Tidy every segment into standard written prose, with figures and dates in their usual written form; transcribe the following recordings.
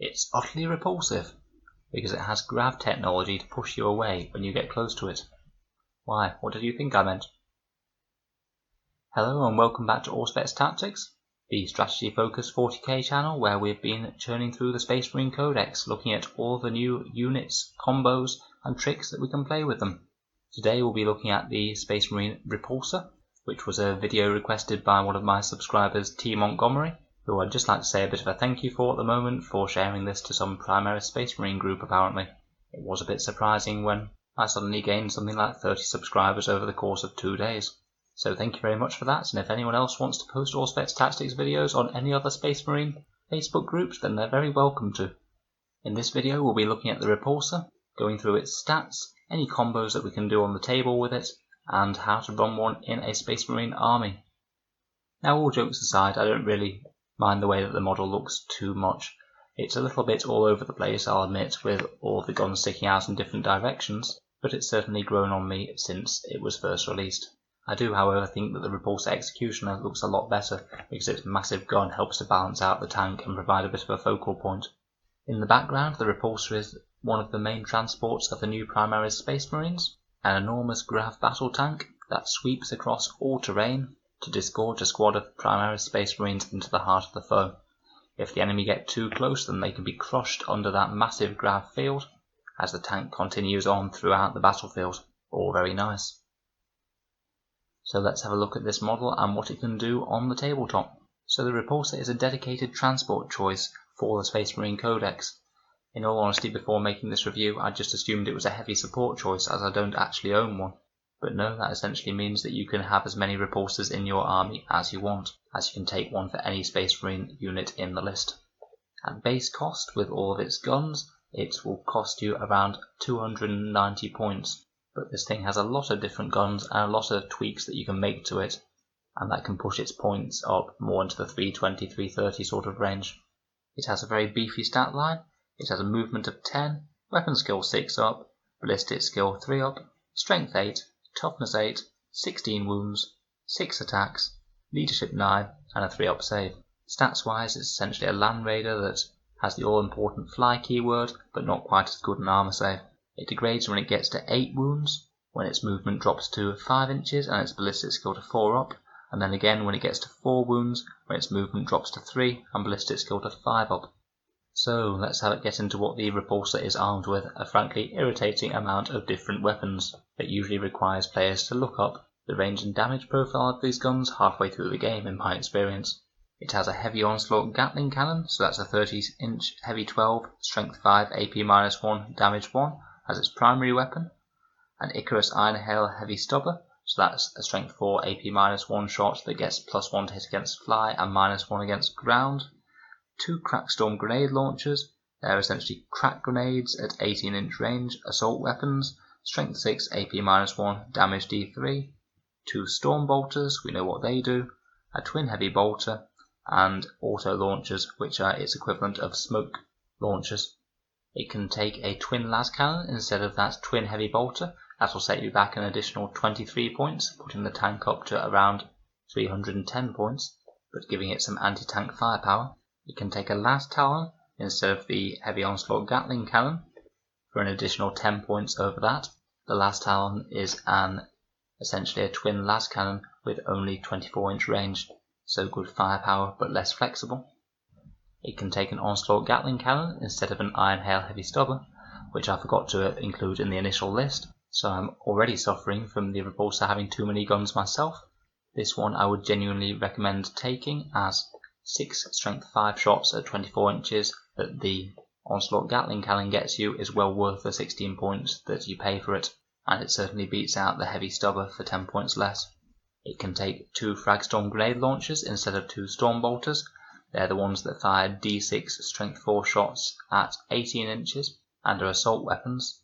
It's utterly repulsive, because it has grav technology to push you away when you get close to it. Why, what did you think I meant? Hello and welcome back to Auspex Tactics, the strategy-focused 40k channel where we've been churning through the Space Marine Codex, looking at all the new units, combos and tricks that we can play with them. Today we'll be looking at the Space Marine Repulsor, which was a video requested by one of my subscribers, T. Montgomery, who I'd just like to say a bit of a thank you for at the moment for sharing this to some Primaris Space Marine group apparently. It was a bit surprising when I suddenly gained something like 30 subscribers over the course of 2 days. So thank you very much for that, and if anyone else wants to post Auspex Tactics videos on any other Space Marine Facebook groups, then they're very welcome to. In this video we'll be looking at the Repulsor, going through its stats, any combos that we can do on the table with it, and how to run one in a Space Marine army. Now all jokes aside, I don't really mind the way that the model looks too much. It's a little bit all over the place, I'll admit, with all the guns sticking out in different directions, but it's certainly grown on me since it was first released. I do however think that the Repulsor Executioner looks a lot better because its massive gun helps to balance out the tank and provide a bit of a focal point. In the background, the Repulsor is one of the main transports of the new Primaris Space Marines, an enormous grav battle tank that sweeps across all terrain to disgorge a squad of Primaris Space Marines into the heart of the foe. If the enemy get too close, then they can be crushed under that massive grav field as the tank continues on throughout the battlefield. All very nice. So let's have a look at this model and what it can do on the tabletop. So the Repulsor is a dedicated transport choice for the Space Marine Codex. In all honesty, before making this review, I just assumed it was a heavy support choice as I don't actually own one. But no, that essentially means that you can have as many Repulsors in your army as you want, as you can take one for any Space Marine unit in the list. At base cost, with all of its guns, it will cost you around 290 points. But this thing has a lot of different guns and a lot of tweaks that you can make to it, and that can push its points up more into the 320, 330 sort of range. It has a very beefy stat line. It has a movement of 10, weapon skill 6 up, ballistic skill 3 up, strength 8, toughness 8, 16 wounds, 6 attacks, leadership 9, and a 3 up save. Stats wise, it's essentially a land raider that has the all important fly keyword, but not quite as good an armor save. It degrades when it gets to 8 wounds, when its movement drops to 5 inches and its ballistic skill to 4 up, and then again when it gets to 4 wounds, when its movement drops to 3 and ballistic skill to 5 up. So let's have it get into what the Repulsor is armed with, a frankly irritating amount of different weapons that usually requires players to look up the range and damage profile of these guns halfway through the game in my experience. It has a heavy onslaught Gatling cannon, so that's a 30-inch heavy 12, strength 5, AP-1, damage 1 as its primary weapon, an Icarus Iron Hail heavy stubber, so that's a strength 4, AP-1 shot that gets +1 to hit against fly and -1 against ground. 2 Crackstorm grenade launchers, they're essentially crack grenades at 18-inch range, assault weapons, strength 6, AP-1, damage D3, 2 Storm bolters, we know what they do, a twin heavy bolter, and auto launchers, which are its equivalent of smoke launchers. It can take a twin las cannon instead of that twin heavy bolter. That will set you back an additional 23 points, putting the tank up to around 310 points, but giving it some anti-tank firepower. It can take a las talon instead of the heavy onslaught Gatling cannon for an additional 10 points over that. The las talon is essentially a twin las cannon with only 24-inch range, so good firepower but less flexible. It can take an onslaught Gatling cannon instead of an Iron Hail heavy stubber, which I forgot to include in the initial list, so I'm already suffering from the Repulsor having too many guns myself. This one I would genuinely recommend taking, as 6 strength 5 shots at 24 inches that the onslaught Gatling cannon gets you is well worth the 16 points that you pay for it, and it certainly beats out the heavy stubber for 10 points less. It can take 2 Fragstorm grenade launchers instead of 2 Storm bolters. They're the ones that fire D6 strength 4 shots at 18 inches and are assault weapons.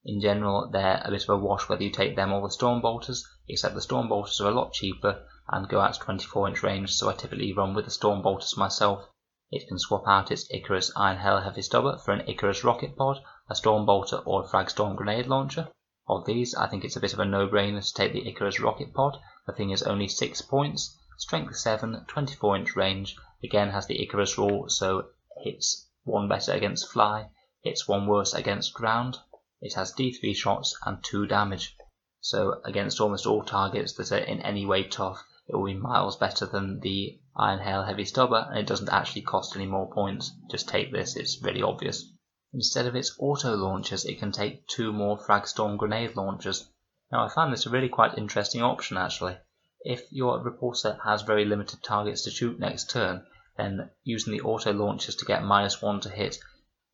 In general, they're a bit of a wash whether you take them or the Storm bolters, except the Storm bolters are a lot cheaper and go out to 24-inch range, so I typically run with the Storm bolters myself. It can swap out its Icarus Iron Hail heavy stubber for an Icarus rocket pod, a Storm bolter or a Fragstorm grenade launcher. Of these, I think it's a bit of a no-brainer to take the Icarus rocket pod. The thing is only 6 points, strength 7, 24-inch range, again has the Icarus rule, so hits 1 better against fly, it's 1 worse against ground. It has D3 shots and 2 damage. So against almost all targets that are in any way tough, it will be miles better than the Iron Hail Heavy Stubber, and it doesn't actually cost any more points. Just take this, it's really obvious. Instead of its auto launchers, it can take 2 more Fragstorm grenade launchers. Now I find this a really quite interesting option actually. If your Repulsor has very limited targets to shoot next turn, then using the auto launchers to get -1 to hit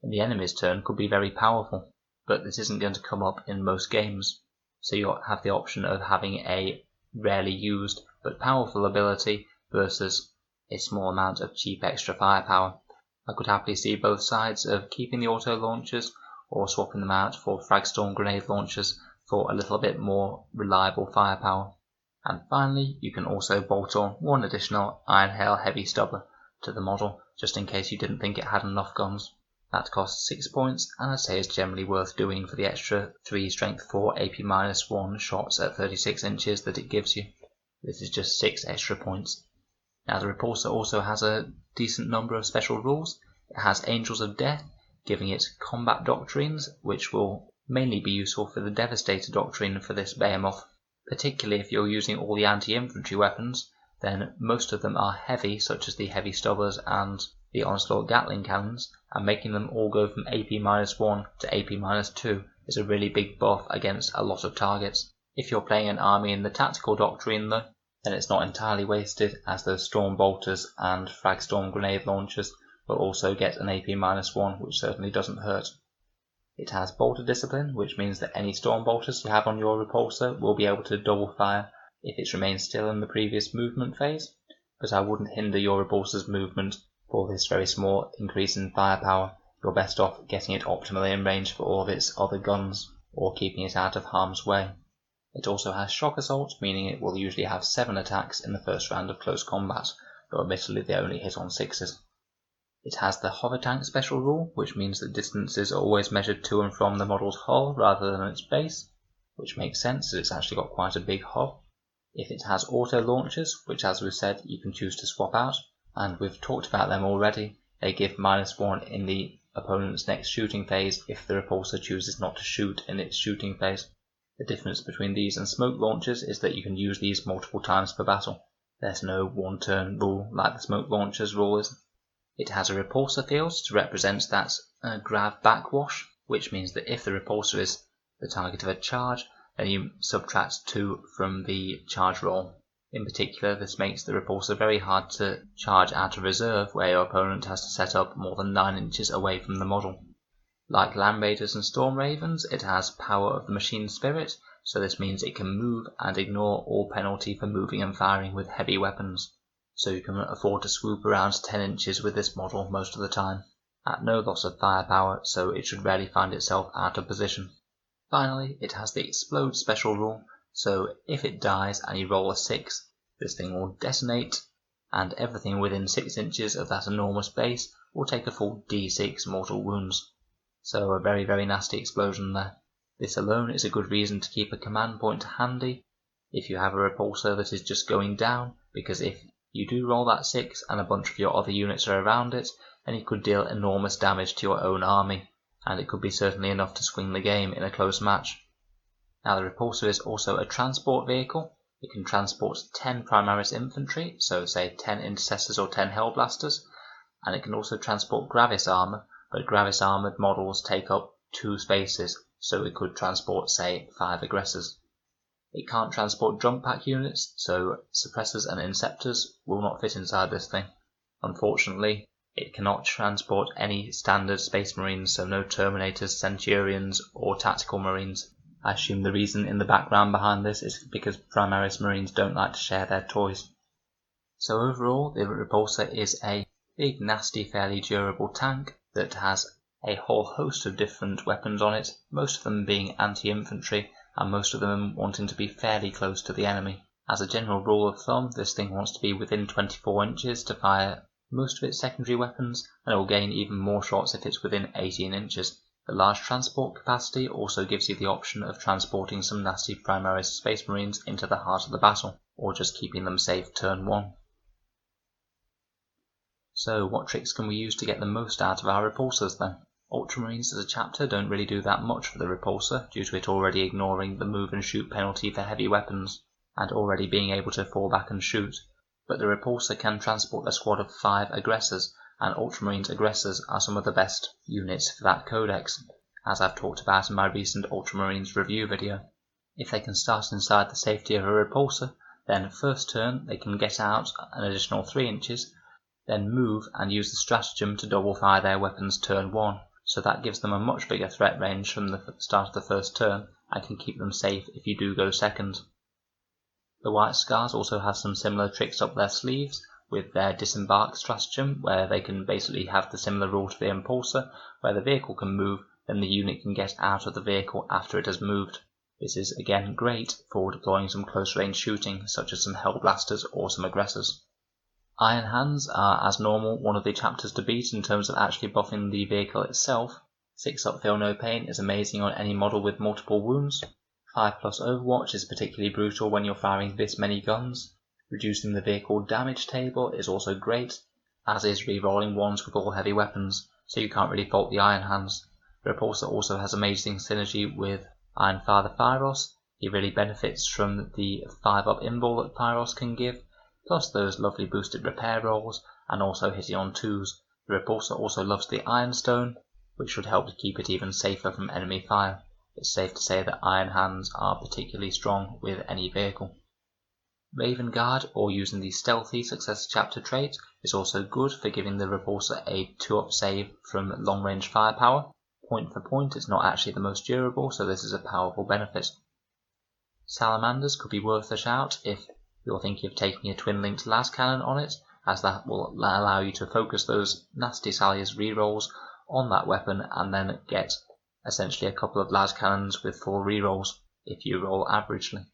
in the enemy's turn could be very powerful. But this isn't going to come up in most games. So you'll have the option of having a rarely used but powerful ability versus a small amount of cheap extra firepower. I could happily see both sides of keeping the auto launchers or swapping them out for Fragstorm grenade launchers for a little bit more reliable firepower. And finally, you can also bolt on 1 additional Iron Hail Heavy Stubber to the model, just in case you didn't think it had enough guns. That costs 6 points, and I'd say is generally worth doing for the extra 3 Strength 4 AP-1 shots at 36 inches that it gives you. This is just 6 extra points. Now the Repulsor also has a decent number of special rules. It has Angels of Death, giving it combat doctrines, which will mainly be useful for the Devastator doctrine for this behemoth. Particularly if you're using all the anti-infantry weapons, then most of them are heavy, such as the Heavy Stubbers and the Onslaught Gatling cannons, and making them all go from AP-1 to AP-2 is a really big buff against a lot of targets. If you're playing an army in the Tactical Doctrine though, then it's not entirely wasted, as those Storm Bolters and Fragstorm grenade launchers will also get an AP-1, which certainly doesn't hurt. It has Bolter Discipline, which means that any Storm Bolters you have on your Repulsor will be able to double fire if it remains still in the previous movement phase, but I wouldn't hinder your Repulsor's movement for this very small increase in firepower. You're best off getting it optimally in range for all of its other guns, or keeping it out of harm's way. It also has Shock Assault, meaning it will usually have 7 attacks in the first round of close combat, though admittedly they only hit on 6s. It has the Hover Tank special rule, which means that distances are always measured to and from the model's hull rather than its base, which makes sense as it's actually got quite a big hull. If it has auto launchers, which as we've said you can choose to swap out, and we've talked about them already, they give -1 in the opponent's next shooting phase if the Repulsor chooses not to shoot in its shooting phase. The difference between these and smoke launchers is that you can use these multiple times per battle. There's no 1 turn rule like the smoke launchers rule is. It has a Repulsor field to represent that grav backwash, which means that if the Repulsor is the target of a charge, then you subtract 2 from the charge roll. In particular, this makes the Repulsor very hard to charge out of reserve, where your opponent has to set up more than 9 inches away from the model. Like Land Raiders and Storm Ravens, it has Power of the Machine Spirit, so this means it can move and ignore all penalty for moving and firing with heavy weapons. So you can afford to swoop around 10 inches with this model most of the time, at no loss of firepower, so it should rarely find itself out of position. Finally, it has the Explode special rule, so if it dies and you roll a 6, this thing will detonate, and everything within 6 inches of that enormous base will take a full D6 mortal wounds. So a very, very nasty explosion there. This alone is a good reason to keep a command point handy if you have a Repulsor that is just going down, because if you do roll that 6 and a bunch of your other units are around it, then you could deal enormous damage to your own army, and it could be certainly enough to swing the game in a close match. Now the Repulsor is also a transport vehicle. It can transport 10 Primaris infantry, so say 10 Intercessors or 10 Hellblasters, and it can also transport Gravis armor, but Gravis armored models take up 2 spaces, so it could transport say 5 Aggressors. It can't transport jump pack units, so Suppressors and Inceptors will not fit inside this thing. Unfortunately, it cannot transport any standard Space Marines, so no Terminators, Centurions, or Tactical Marines. I assume the reason in the background behind this is because Primaris Marines don't like to share their toys. So overall, the Repulsor is a big, nasty, fairly durable tank that has a whole host of different weapons on it, most of them being anti-infantry, and most of them wanting to be fairly close to the enemy. As a general rule of thumb, this thing wants to be within 24 inches to fire most of its secondary weapons, and it will gain even more shots if it's within 18 inches. The large transport capacity also gives you the option of transporting some nasty Primaris Space Marines into the heart of the battle, or just keeping them safe turn 1. So what tricks can we use to get the most out of our repulsors then? Ultramarines as a chapter don't really do that much for the repulsor, due to it already ignoring the move and shoot penalty for heavy weapons, and already being able to fall back and shoot. But the repulsor can transport a squad of 5 aggressors, and Ultramarines aggressors are some of the best units for that codex, as I've talked about in my recent Ultramarines review video. If they can start inside the safety of a repulsor, then first turn they can get out an additional 3 inches, then move and use the stratagem to double fire their weapons turn 1, so that gives them a much bigger threat range from the start of the first turn and can keep them safe if you do go second. The White Scars also have some similar tricks up their sleeves with their disembark stratagem, where they can basically have the similar rule to the Repulsor, where the vehicle can move, then the unit can get out of the vehicle after it has moved. This is again great for deploying some close range shooting, such as some Hell Blasters or some aggressors. Iron Hands are, as normal, one of the chapters to beat in terms of actually buffing the vehicle itself. 6 up Feel No Pain is amazing on any model with multiple wounds. 5+ Overwatch is particularly brutal when you're firing this many guns. Reducing the vehicle damage table is also great, as is re-rolling 1s with all heavy weapons, so you can't really fault the Iron Hands. The Repulsor also has amazing synergy with Iron Father Pyros. He really benefits from the 5-up invul that Pyros can give, plus those lovely boosted repair rolls, and also hitting on 2s. The Repulsor also loves the Iron Stone, which should help to keep it even safer from enemy fire. It's safe to say that Iron Hands are particularly strong with any vehicle. Raven Guard, or using the Stealthy Successor Chapter trait, is also good for giving the Repulsor a 2-up save from long range firepower. Point for point, it's not actually the most durable, so this is a powerful benefit. Salamanders could be worth a shout if you're thinking of taking a twin-linked las cannon on it, as that will allow you to focus those nasty Salius rerolls on that weapon and then get essentially a couple of las cannons with 4 rerolls if you roll averagely.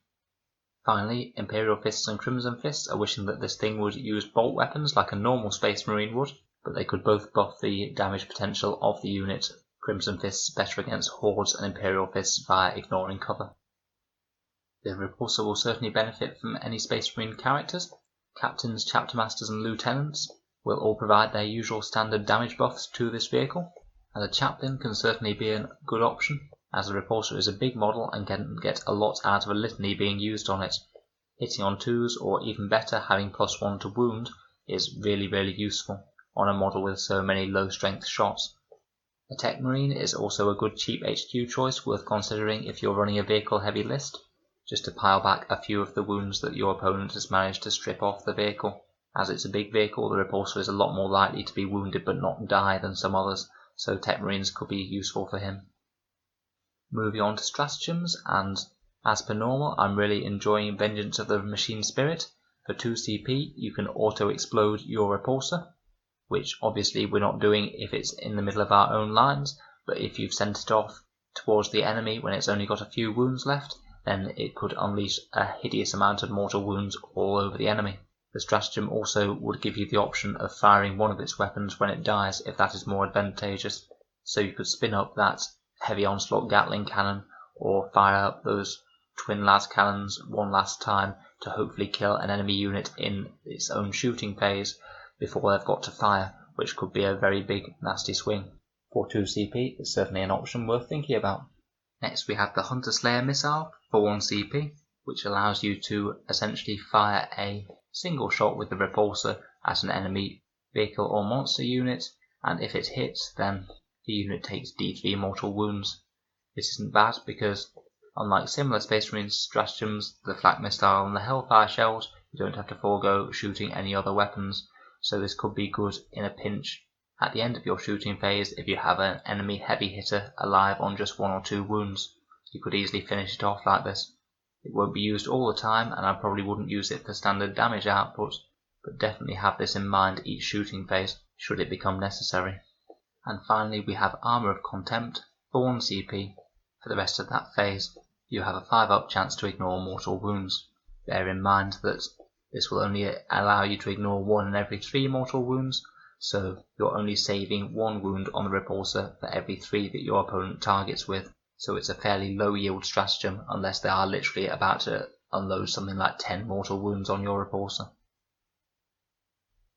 Finally, Imperial Fists and Crimson Fists are wishing that this thing would use bolt weapons like a normal Space Marine would, but they could both buff the damage potential of the unit. Crimson Fists better against hordes and Imperial Fists via ignoring cover. The Repulsor will certainly benefit from any Space Marine characters. Captains, Chapter Masters and Lieutenants will all provide their usual standard damage buffs to this vehicle, and a Chaplain can certainly be a good option, as the Repulsor is a big model and can get a lot out of a litany being used on it. Hitting on 2s, or even better having +1 to wound, is really useful on a model with so many low strength shots. A Tech Marine is also a good cheap HQ choice worth considering if you're running a vehicle heavy list, just to pile back a few of the wounds that your opponent has managed to strip off the vehicle. As it's a big vehicle, the Repulsor is a lot more likely to be wounded but not die than some others, so Tech Marines could be useful for him. Moving on to stratagems, and as per normal, I'm really enjoying Vengeance of the Machine Spirit. For 2 CP, you can auto-explode your Repulsor, which obviously we're not doing if it's in the middle of our own lines, but if you've sent it off towards the enemy when it's only got a few wounds left, then it could unleash a hideous amount of mortal wounds all over the enemy. The stratagem also would give you the option of firing one of its weapons when it dies if that is more advantageous, so you could spin up that heavy onslaught Gatling cannon or fire up those twin las cannons one last time to hopefully kill an enemy unit in its own shooting phase before they've got to fire, which could be a very big nasty swing. For 2 CP, it's certainly an option worth thinking about. Next we have the Hunter Slayer missile for 1 CP, which allows you to essentially fire a single shot with the Repulsor at an enemy vehicle or monster unit, and if it hits, then the unit takes D3 mortal wounds. This isn't bad because, unlike similar Space Marine stratagems, the Flak Missile and the Hellfire shells, you don't have to forego shooting any other weapons, so this could be good in a pinch at the end of your shooting phase if you have an enemy heavy hitter alive on just 1 or 2 wounds. You could easily finish it off like this. It won't be used all the time, and I probably wouldn't use it for standard damage output, but definitely have this in mind each shooting phase should it become necessary. And finally we have Armour of Contempt for 1 CP. For the rest of that phase, you have a 5-up chance to ignore mortal wounds. Bear in mind that this will only allow you to ignore 1 in every 3 mortal wounds, so you're only saving 1 wound on the Repulsor for every 3 that your opponent targets with, so it's a fairly low yield stratagem unless they are literally about to unload something like 10 mortal wounds on your Repulsor.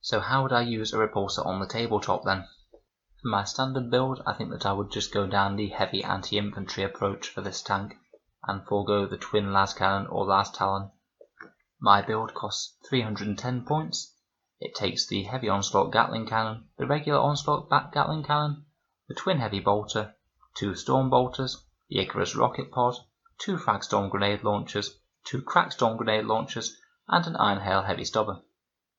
So how would I use a repulsor on the tabletop then? For my standard build, I think that I would just go down the heavy anti-infantry approach for this tank, and forego the twin las cannon or las talon. My build costs 310 points. It takes the heavy onslaught Gatling cannon, the regular onslaught Gatling cannon, the twin heavy bolter, 2 storm bolters, the Icarus rocket pod, 2 frag storm grenade launchers, 2 crack storm grenade launchers, and an iron hail heavy stubber.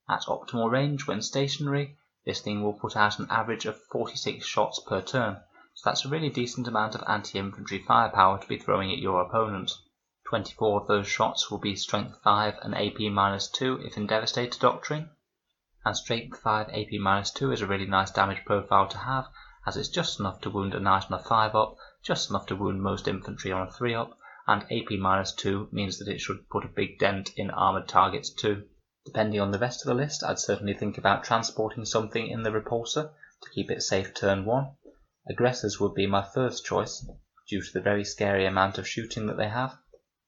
At optimal range when stationary, this thing will put out an average of 46 shots per turn, so that's a really decent amount of anti-infantry firepower to be throwing at your opponent. 24 of those shots will be strength 5 and AP-2 if in Devastator Doctrine, and strength 5 AP-2 is a really nice damage profile to have, as it's just enough to wound a knight on a 5-up, just enough to wound most infantry on a 3-up, and AP-2 means that it should put a big dent in armoured targets too. Depending on the rest of the list, I'd certainly think about transporting something in the repulsor to keep it safe turn 1. Aggressors would be my first choice, due to the very scary amount of shooting that they have.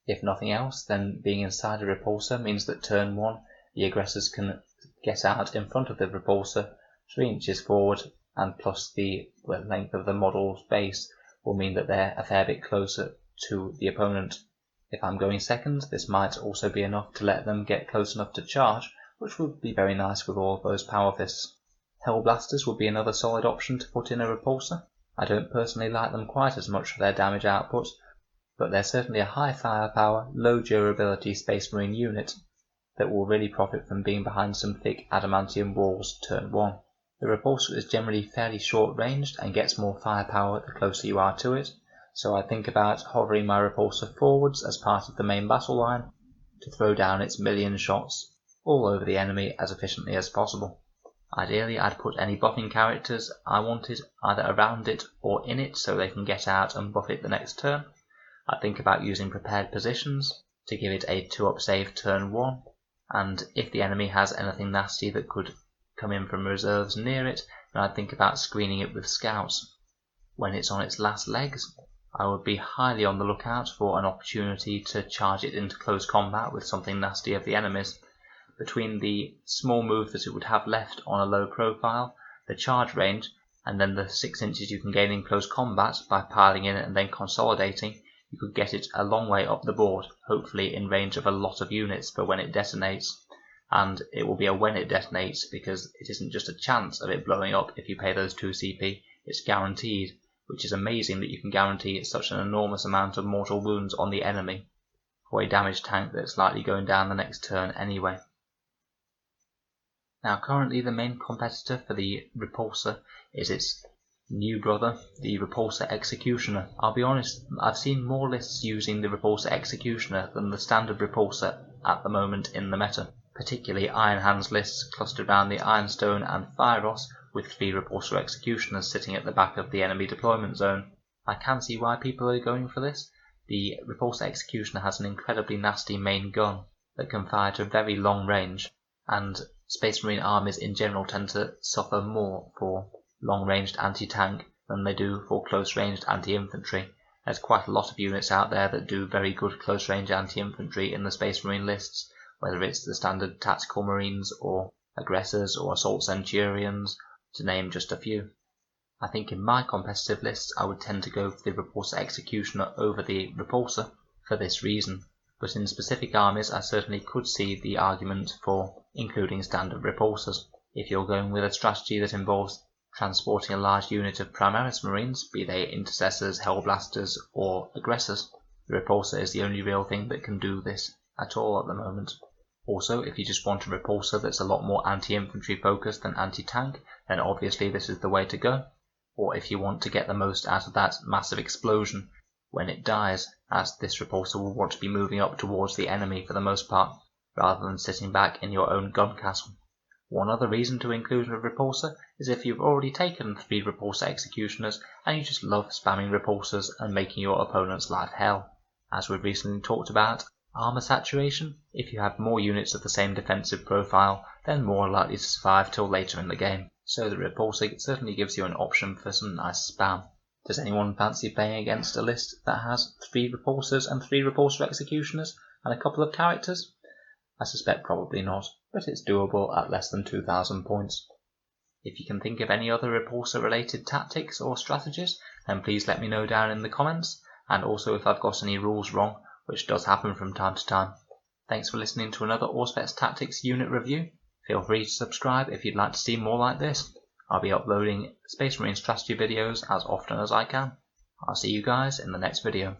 If nothing else, then being inside a repulsor means that turn 1, the aggressors can get out in front of the repulsor 3 inches forward, and plus the length of the model's base will mean that they're a fair bit closer to the opponent. If I'm going second, this might also be enough to let them get close enough to charge, which would be very nice with all of those power fists. Hellblasters would be another solid option to put in a repulsor. I don't personally like them quite as much for their damage output, but they're certainly a high firepower, low durability Space Marine unit that will really profit from being behind some thick adamantium walls turn 1. The repulsor is generally fairly short ranged and gets more firepower the closer you are to it, so I think about hovering my repulsor forwards as part of the main battle line to throw down its million shots all over the enemy as efficiently as possible. Ideally, I'd put any buffing characters I wanted either around it or in it so they can get out and buff it the next turn. I'd think about using prepared positions to give it a 2-up save turn 1, and if the enemy has anything nasty that could come in from reserves near it, then I'd think about screening it with scouts. When it's on its last legs, I would be highly on the lookout for an opportunity to charge it into close combat with something nasty of the enemy's. Between the small move that it would have left on a low profile, the charge range, and then the 6 inches you can gain in close combat by piling in and then consolidating, you could get it a long way up the board, hopefully in range of a lot of units for when it detonates. And it will be a when it detonates, because it isn't just a chance of it blowing up if you pay those 2 CP, it's guaranteed, which is amazing that you can guarantee such an enormous amount of mortal wounds on the enemy for a damaged tank that's likely going down the next turn anyway. Now currently the main competitor for the Repulsor is its new brother, the Repulsor Executioner. I'll be honest, I've seen more lists using the Repulsor Executioner than the standard Repulsor at the moment in the meta, particularly Iron Hands lists clustered around the Ironstone and Fireos with 3 Repulsor Executioners sitting at the back of the enemy deployment zone. I can see why people are going for this. The Repulsor Executioner has an incredibly nasty main gun that can fire to very long range, and Space Marine armies in general tend to suffer more for long-ranged anti-tank than they do for close-ranged anti-infantry. There's quite a lot of units out there that do very good close-range anti-infantry in the Space Marine lists, whether it's the standard Tactical Marines or Aggressors or Assault Centurions, to name just a few. I think in my competitive lists I would tend to go for the Repulsor Executioner over the Repulsor for this reason, but in specific armies I certainly could see the argument for including standard Repulsors. If you're going with a strategy that involves transporting a large unit of Primaris Marines, be they Intercessors, Hellblasters or Aggressors, the Repulsor is the only real thing that can do this at all at the moment. Also, if you just want a repulsor that's a lot more anti-infantry focused than anti-tank, then obviously this is the way to go. Or if you want to get the most out of that massive explosion when it dies, as this repulsor will want to be moving up towards the enemy for the most part, rather than sitting back in your own gun castle. One other reason to include a repulsor is if you've already taken 3 repulsor executioners and you just love spamming repulsors and making your opponent's life hell. As we've recently talked about, armor saturation, if you have more units of the same defensive profile, then more likely to survive till later in the game. So the repulsor certainly gives you an option for some nice spam. Does anyone fancy playing against a list that has 3 repulsors and 3 repulsor executioners and a couple of characters? I suspect probably not, but it's doable at less than 2,000 points. If you can think of any other Repulsor related tactics or strategies, then please let me know down in the comments, and also if I've got any rules wrong, which does happen from time to time. Thanks for listening to another Auspex Tactics unit review. Feel free to subscribe if you'd like to see more like this. I'll be uploading Space Marine strategy videos as often as I can. I'll see you guys in the next video.